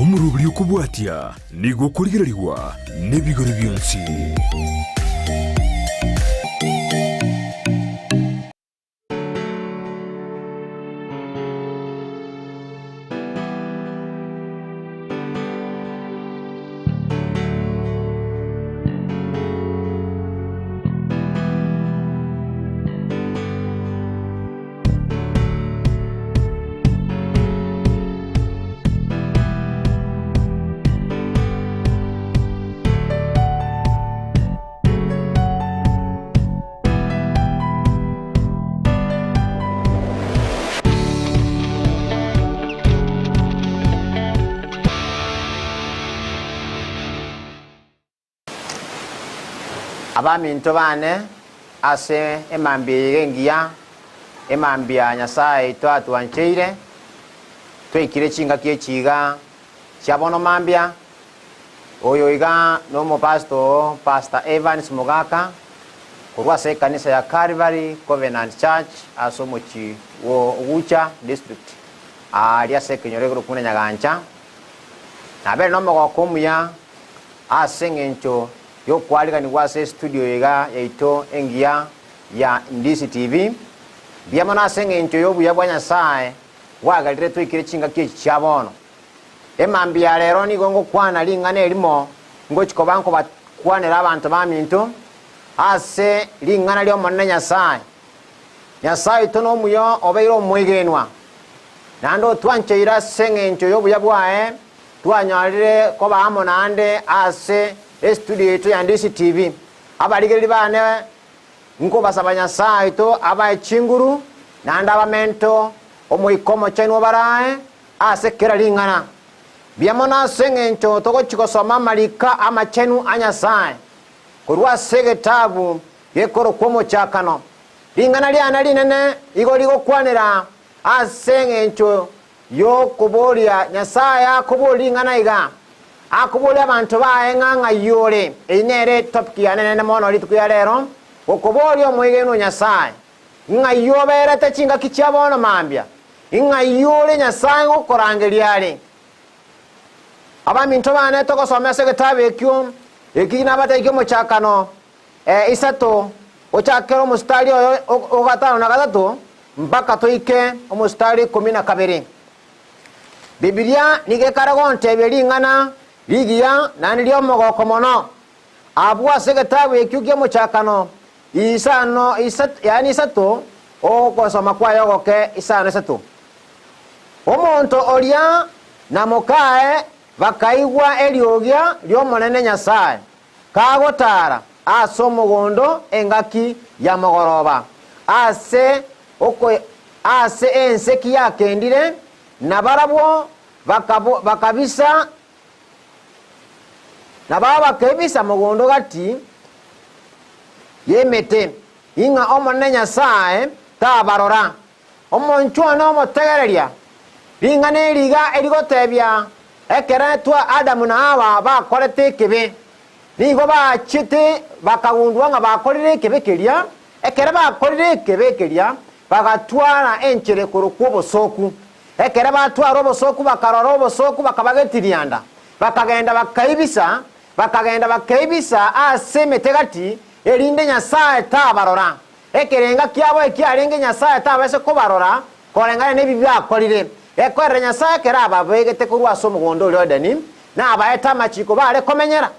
omurubiri okubwatya nigo kurigererwa n'ebigoro byonsi. Abaminto bane ase emambia engia emambia Nyasaye twatuancheire twekire chinga kiechiga chabono mambia oyo iga no pastor Evans Mugaka kurwa se kanisa ya Calvary Covenant Church asomochi wo Ucha district aria se kinyorego kuna Nyagancha nabe no mogokumya asengencho yo kwalika ni wase studio yega yaito engia ya Ndisi TV biamana sengencho yo buya bwa Nyasaye wagalire twikire chinga kiechabono emambia lero ni gongo kwana lingana elimo ngo chikobanko bakwanera abantu baminto ase lingana lyo monna Nyasaye tono muyo obeiro mwegenwa nando twancheira sengencho yo buya bwae twanyalire ko baamona ande ase studio yetu ya Ndisi TV abaligeri bane nko basaba Nyasaye to aba chinguru nanda abamento omwikomo chenu barae ase kera lingana biamona sengencho toko chikosoma malika amachenu anyasaye kurwa segetabu yekoro kwomo chakano lingana lyana linene igoligo kwanera asengencho yo kubolia Nyasaye akuboli ngana iga akuboli abantu baenga yole inere topic ya nene mono litukuya lero okuboli omwigeno Nyasaye ngayobera tachinga kichabono mambia ingayole Nyasaye okorangeryale abaminto bane tokosoma segetabu ekyo ekina batekyo mochakano isato ochakero mustari ogatano na gatatu mpaka toike omustari 12 Biblia nigekaragonte belingana ligia nani lyo mogoko mono abwa segetabu ekyo mochakano isano yani isato okosoma kwa yogoke isano isato omonto olia namokae bakaigwa eliogia lyo monene Nyasaye kagotara asomogondo engaki ya mogoroba ase enseki yakendire nabarabwo bakabisa bakabisa mogondo gati yemete inga omonene Nyasaye tabarora omonchwana omotegereria bingana eliga eligotebya ekera twa Adamu na Hawa bakorete kebe nigo bachite bakagundwa nga bakorire kebe keria ekera bakorire kebe keria bagatwara enchere kuruko bosoku ekera batwara obosoku bakarora obosoku bakabagetirianda bakagenda bakaibisa ase metegati elinde Nyasaye tabarora ekerenga kyabo ekyarenge Nyasaye tabase kubarora korengana nebi byakorire ekorera Nyasaye kera babegete kurwa somugondo lodani na abaeta machiko bare komenyera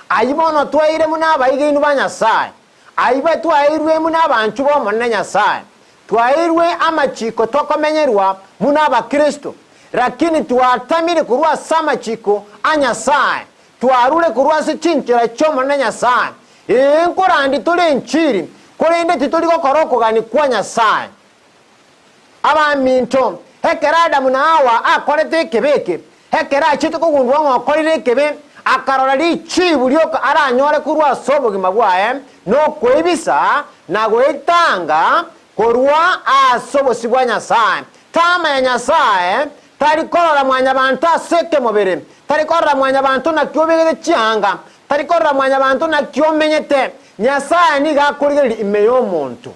ayibono twaire muna abayiginu ba Nyasaye ayibe twairwe muna abanchu bo monne Nyasaye twairwe amachiko tokomenyerwa muna abakristo lakini twatamire kurwa samachiko anyasaye twarule kurwa sichinchira cyo monne Nyasaye enkorandi tuli nchiri kolende tituli gokoroko gani kwa Nyasaye abaminto hekera Adamu na Hawa akorete kebeke hekera chito kugundwa ngokorire kebe akarora lichibu lyoka aranyore kurwa sobogima bwae no kwebisa na gwetanga kurwa asobosi bwa Nyasaye tama ya Nyasaye talikorora mwanya bantu aseke mubere talikorora mwanya bantu na kyobegere cyanga talikorora mwanya bantu na kyomenyete Nyasaye nigakurigirira ime y'omuntu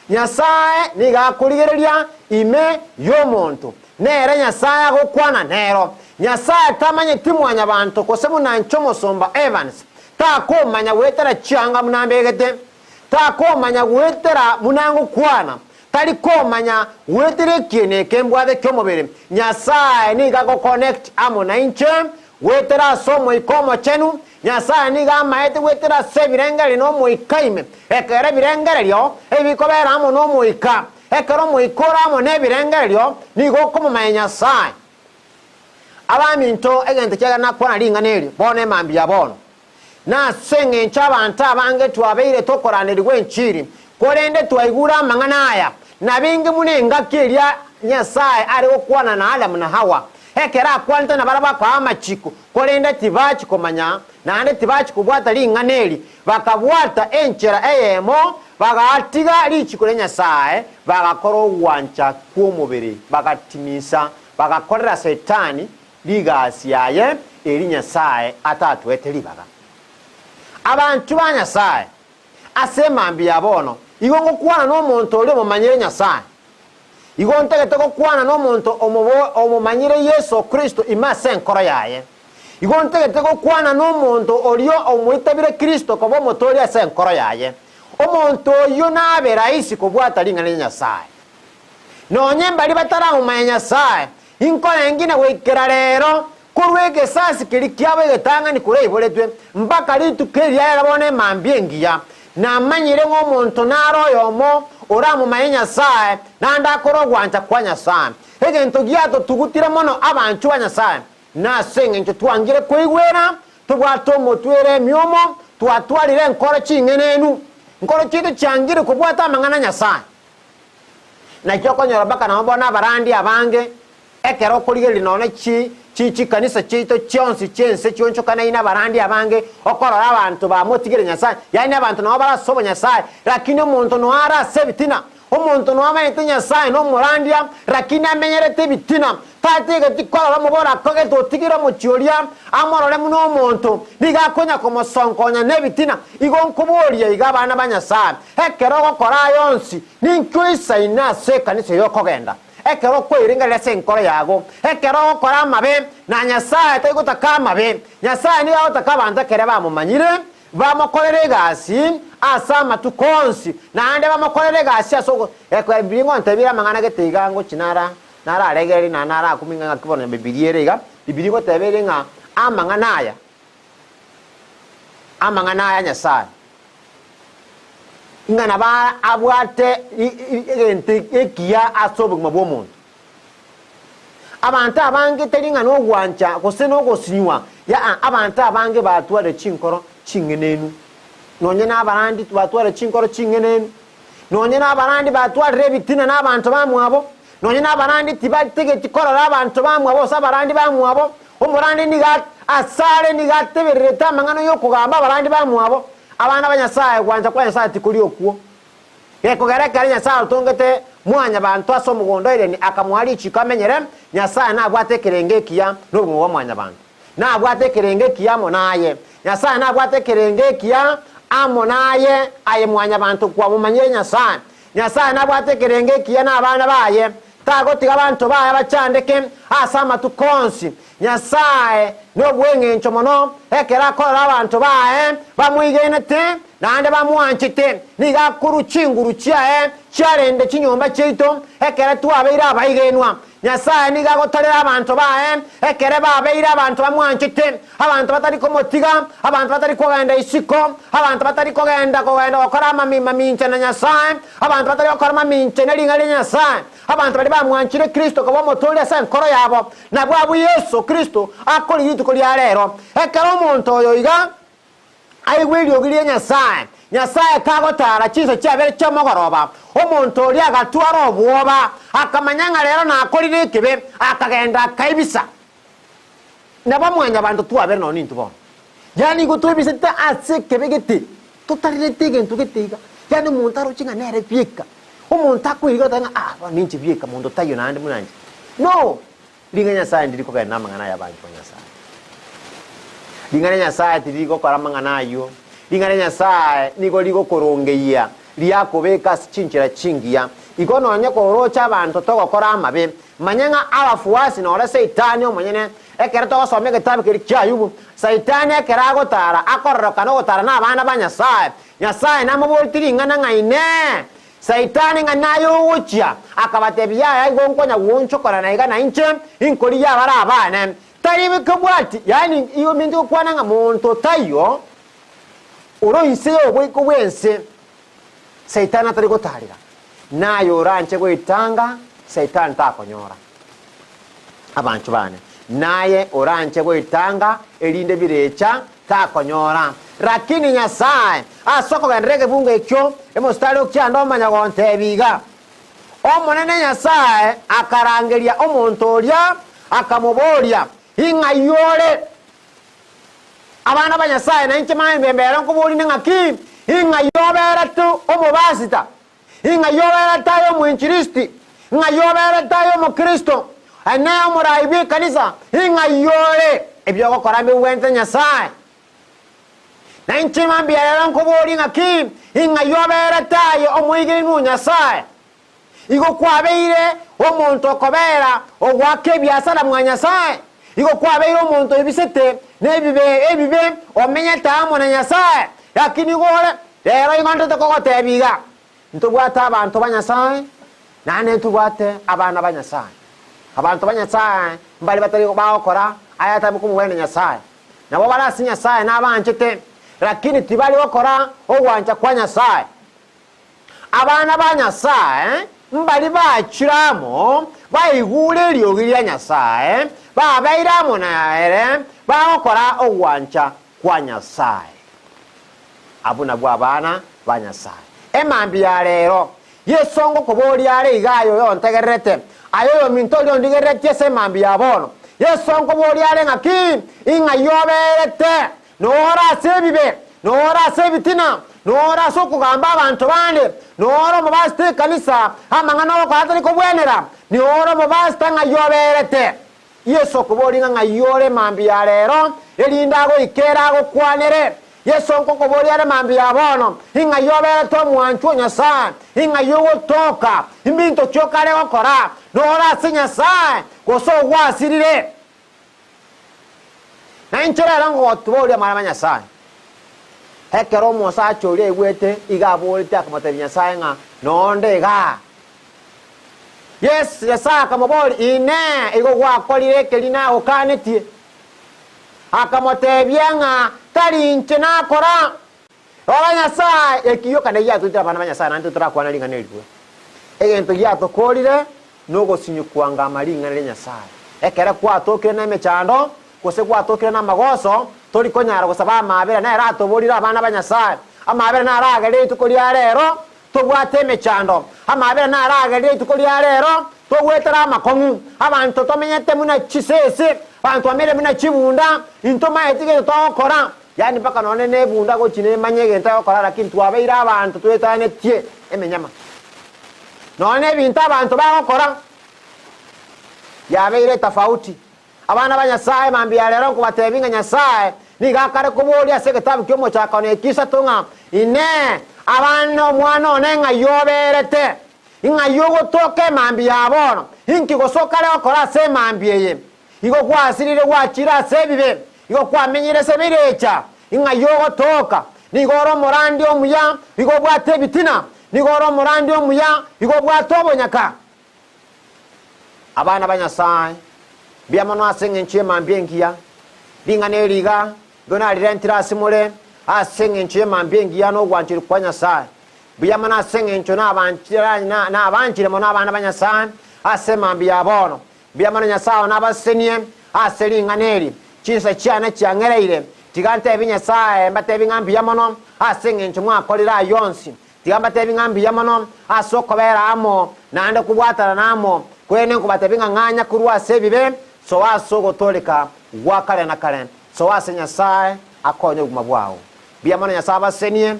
Nyasaye nigakurigirira ime y'omuntu nere Nyasaye agokwana nero Nyasaye tamanye timwanya bantu kose munanchomo somba Evans takomanya wetera changa munambegete takomanya wetera munangu kwana talikomanya wetere kiene kembwade kyomobere Nyasaye niga go connect amo na inche wetera somo ikomo chenu Nyasaye niga maete wetera se birengere no mo ikaime ekere birengere lyo ebikobera amo no mo ika ekero mo ikora amo ne birengere lyo nigo komo manya Nyasaye abaminto egente kyaga nakwana linga neli bone mambia bono na senge nchabantu abange twabeire tokoranirwe enchiri korende twaigura amang'ana aya na bingi munenga kirya Nyasaye ari okwana na Adamu na Hawa ekera kwanta na baraba kwa amachiko korende tibachi komanya nande tibachi kubwata linga neli bakabwata enchera eyemo bagatiga lichiko le Nyasaye bagakoro wancha kw'omubiri bagatimisa bagakorera Satani ligasi yaye eri Nyasaye atatwete libaga abantu ba Nyasaye asemambi yabono igongo kwana no muntu oli omumanyire Nyasaye igongo tegeko kwana no muntu omumanyire Yesu Kristo imase enkoro yaye igongo tegeko kwana no muntu olio omwitabire Kristo kobo motori ase enkoro yaye omuntu oyo nabe raisi kubwata linga le Nyasaye nonye mbali batarahumanya Nyasaye inkora engine wekera rero kurwege sasi kilikiawe getanga ni kure iboletwe mpaka litu keria yarabone mambiengia na manyire ng'omuntu naroyomo oramu mayenya Nyasaye nanda korogwanja kwa Nyasaye egento giato tugutire mono abantu ba Nyasaye na senge ncho twangire kwigwera tubwato motwere myomo twatwalire nkoro chingenenu nkoro chitu cyangire kubwata amang'ana Nyasaye na cyoko nyorabaka na mbona barandi abange ekero kurigeri none chi kanisa chito chonsi chense choncho kana ina barandi abange okorora abantu ba motigire Nyasaye yani abantu nabo barasobo Nyasaye lakini omuntu no ara sebitina omuntu no amayete Nyasaye no murandia lakini amenyerete bitina tatege tikorora mubora koge totigira mu chioria amorore muno omuntu bigakonya komosonkonya nebitina igonkuburia igabana ba Nyasaye ekero gokora yonsi ninkwisa ina se kanisa yokogenda ekero kwiringa lese nkoro yago ekero okora amabe na Nyasaye tegutaka amabe Nyasaye ni agutaka banza kere bamumanyire bamukorere gasi asama tukonsi na ande bamukorere gasi asoko ekwa bilingo ntabira mangana getigango kinara nara aregeri na nara kuminga kibona bibiliere bibiligo tabere nga amangana aya Nyasaye ngana ba abwate egente ekia asobo mabo muntu abantu abange telinga no gwancha kose no gosinywa ya abantu abange batware chinkoro chingenenu nonye na barandi batware chinkoro chingenenu nonye na barandi batware bitina na abantu bamwabo nonye na barandi tibatege tikorora abantu bamwabo sabarandi bamwabo umurandi niga asare niga tebereta mangano yo kugamba barandi bamwabo abana ba Nyasaye gwanja kwa Nyasaye tikuri okuo yeko garekari Nyasaye tongete mwanya bantu aso mugondo ile ni akamwali chikamenyere Nyasaye na abwate kerengekia n'obwo mwanya bantu na abwate kerengekia monaye Nyasaye na abwate kerengekia amonaye aye mwanya bantu kwa mumanyire Nyasaye na abwate kerengekia na abana baye tago tiga bantu baye bachandeke asama tukonsi Nyasaye no bwengencho mono ekera kora abantu bae bamwigenete nande bamwanchite niga kuruchinguru chiae charende chinyomba chito ekera tuabeira abayigenwa Nyasaye niga gotorera abantu bae ekere babeira abantu bamwanchite abantu batari komotiga abantu batari kogenda isiko abantu batari kogenda okora maminche na Nyasaye abantu batari okora maminche na linga Nyasaye abantu bali bamwanchire Kristo ko bomotolya sa nkoro yabo na bwabu Yesu Kristo akoli yitu koli alero ekero omuntu oyo iga aigwiri ogiriye Nyasaye kagotara chiso cyabere cyamogoroba omuntu oli agatwara obwoba akamanyanga rero nakorire kibe akagenda kaibisa nabamwanya abantu tuabere no nintu bo yani gutubise ta atsekebegete totarete gentu getiga yani umuntu arucinga nere pieka umuntu akwiriga tanga ninchi pieka muntu tayo nande munanje no linga Nyasaye ndiriko ga namangana yabantu Nyasaye linga Nyasaye tiriko karamangana yo linga Nyasaye niko liko korongeia liakobeka chinchira chingia igono nye ko rocha abantu to gukora amabi manyenga abafuasi no Saitani omunyene ekera to some gitabu kiri kya Ayubu Saitani ekera gotara akorroka no gotara na abana ba Nyasaye namubultiringa na ngaine Saitani nga nayo ucha akabatebya igonkonya wonchokora na igana inche inkori ya bara abana tari bikabwati yani iyo mindu kwana nga muntu tayo uro inseyo bwiko bwense Saitani atari gotarira nayo ranche gwitanga Saitani takonyora abantu bane naye oranche gwitanga elinde birecha takonyora lakini Nyasaye asoko gandrege bunga ekyo emostali okyando manyagonte biga omonene Nyasaye akarangeria omuntu olya akamubolia ingayole abana ba Nyasaye na inche mayembembera nkubuli ngaki ingayobera tu omubasita ingayobera tayo mwinchiristi ingayobera tayo mu Kristo anayo muraibi kanisa ingayole ebyo gukora biwenze Nyasaye na inchi mambia nkubuli ngaki ingayobera tayo omwigiri nu Nyasaye igo kwabeire omuntu okobera ogwake byasala mwa Nyasaye igo kwabeire omuntu ebisete nebibe omenye tamo na Nyasaye lakini gore lero ingonto tokogote biga ntubwata abantu ba Nyasaye nane ntubwate abana ba Nyasaye abantu ba Nyasaye mbali batari bakora ayata mukumwene Nyasaye nabo barasi Nyasaye nabanchete lakini tibali bakora ogwancha kwa Nyasaye abana ba Nyasaye mbali bachiramo bayigule lyogirya Nyasaye babairamo naere bakora ogwancha kwa Nyasaye abuna bwa bana ba Nyasaye emambi ya lero yesongo koboli ale igayo yontegerete ayo mintoli ondigerete semambi ya bono yesongo boli ale ngaki ingayoberete nora sebibe nora sebitina nora sokugamba abantu bande nora mubaste kanisa amangano ko atari ko bwenera ni oro mubaste ngayoberete yeso koboli ngayore mambi ya lero elindago ikerago kwanere yeso nkoko boli ale mambi ya bono ingayobere to mwanchu Nyasaye ingayogo toka imbinto chokale okora nora se Nyasaye goso gwasirire na inchera rango tuboli amara Nyasaye hekero mosa chori egwete igaboli takamata Nyasaye nga nonde ga yes Nyasaye kamoboli ine igo gwakolire kelina okanetie akamotebya nga tali nchena kora oba Nyasaye ekiyo kana ya tutira bana Nyasaye nantu turakwana linga nelwe egento ya tokolire nogo sinyukwanga malinga le Nyasaye ekera kwa tokire na mechando kose kwa tokire na magoso tori konyara gusaba amabera na era tobolira abana ba Nyasaye amabera na aragere tukolya lero tobwate mechando amabera na aragere tukolya lero togwetera amakomu abantu tomenyete muna chisese abantu amere muna chibunda intoma etige tokora yani paka none ne bunda go chine manyege ntayokora lakini twabeira abantu twetane tie emenyama none binta abantu bakora yabeire tofauti abana ba Nyasaye mambi ya lero kubatebinga Nyasaye nigakare kuboli asegetabu kyomo chakone kisa tunga ine abana mwana onenga yoberete inga yogo toke mambi ya bono inki gosokale okora se mambi ye igo kwasirire gwachira sebibe igo kwamenyire sebirecha inga yogo toka nigoro morandi omuya igo bwate bitina nigoro morandi omuya igo bwatobonyaka abana ba Nyasaye biamano asenge nchie mambi ngiya lingane liga dona lirentira simule asenge nchie mambi ngiya no gwanchiri kwa Nyasaye biamano asenge ncho na abanchira na abanchire mo na abana ba Nyasaye ase mambi ya bono biamano Nyasaye na basenie aselinganeri chisa cyane cyangereire tigante binyasaye mbate bingambi yamono asenge ncho mwakolira yonsi tigambate bingambi yamono asokobera amo nande kubwatara namo kwene kubate binganganya kurwa sebibe so waso gotoleka wakale na kalen so wase Nyasaye akonye gumabwao biamano Nyasaye basenie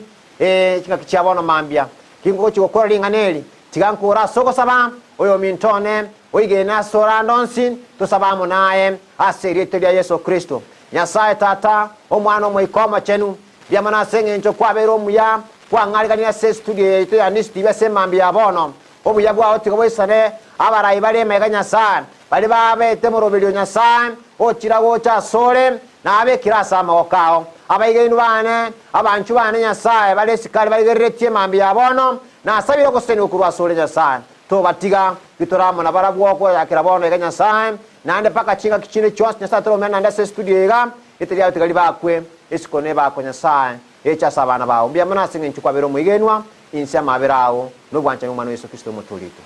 kika kichabono mambia kingo chikokora linganeri tigankura soko saba oyo mintone oigena sora ndonsin tusabamo naye asirite lya Yesu Kristo Nyasaye tata omwana omwikoma chenu byamana senge ncho kwabero muya kwangalikanira se studio yetu ya nisti bese mambi yabono obuya bwao tikobwisane abarayi bali emeka nyasaye bali babete mu rubelio nyasaye okirawo kyasole nabekira ase amaboko ao abaigenu bane abanchu bane nyasaye bali esikali baligereretie emambi yabono nasabire ogoseni okurwasole nyasaye tobatiga bitoramo na barabwoko yakira bono ega nyasaye nande paka chinga kichine kyose nyasaye toromena nande se studio ega iteria tigali bakwe esikone bako nyasaye echa sabana bawo mbia mona singe nchukwa bero mwigenwa insia maberawo no bwancha ngumano Yesu Kristo mutulito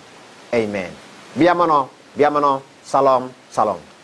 amen bia mono shalom